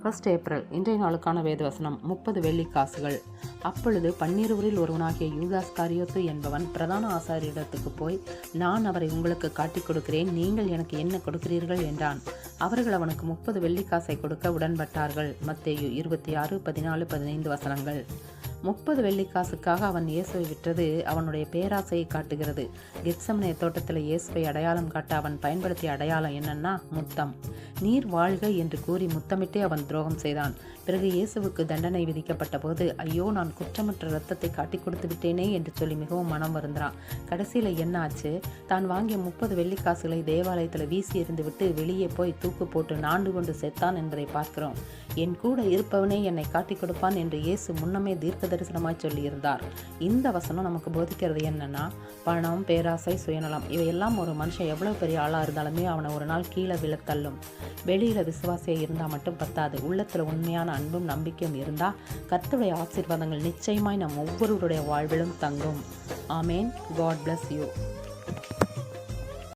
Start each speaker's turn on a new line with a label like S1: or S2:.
S1: 1 April இன்றைய நாளுக்கான வேதவசனம் 30 வெள்ளிக்காசுகள். அப்பொழுது 12 ஒருவனாகிய யூதாஸ் காரியோத்து என்பவன் பிரதான ஆசாரியரிடத்துக்கு போய், நான் அவரை உங்களுக்கு காட்டிக் கொடுக்கிறேன், நீங்கள் எனக்கு என்ன கொடுக்கிறீர்கள் என்றான். அவர்கள் அவனுக்கு 30 வெள்ளிக்காசை கொடுக்க உடன்பட்டார்கள். மத்தேயு 26, 14, 15 வசனங்கள். 30 வெள்ளிக்காசுக்காக அவன் இயேசுவை விற்றது அவனுடைய பேராசையை காட்டுகிறது. கெத்சமனே தோட்டத்தில் இயேசுவை அடையாளம் காட்ட அவன் பயன்படுத்திய அடையாளம் என்னன்னா முத்தம். நீர் வாழ்க என்று கூறி முத்தமிட்டே அவன் துரோகம் செய்தான். பிறகு இயேசுவுக்கு தண்டனை விதிக்கப்பட்ட போது, ஐயோ, நான் குற்றமற்ற இரத்தத்தை காட்டி கொடுத்து விட்டேனே என்று சொல்லி மிகவும் மனம் வருந்தான். கடைசியில் என்ன ஆச்சு? தான் வாங்கிய 30 வெள்ளிக்காசுகளை தேவாலயத்தில் வீசி எறிந்து விட்டு வெளியே போய் தூக்கு போட்டு நாண்டு கொண்டு செத்தான் என்பதை பார்க்கிறோம். என் கூட இருப்பவனே என்னை காட்டி கொடுப்பான் என்று இயேசு முன்னமே தீர்க்க தரிசனமாய் சொல்லியிருந்தார். இந்த வசனம் நமக்கு போதிக்கிறது என்னன்னா, பணம், பேராசை, சுயநலம் இவையெல்லாம் ஒரு மனுஷன் எவ்வளவு பெரிய ஆளா இருந்தாலுமே அவனை ஒரு நாள் கீழே விழத்தள்ளும். வெளியில விசுவாசியா இருந்தா மட்டும் பத்தாது, உள்ளத்துல உண்மையான அன்பும் நம்பிக்கையும் இருந்தா கர்த்தருடைய ஆசீர்வாதங்கள் நிச்சயமாய் நம் ஒவ்வொருவருடைய வாழ்விலும் தங்கும். ஆமேன். God bless you.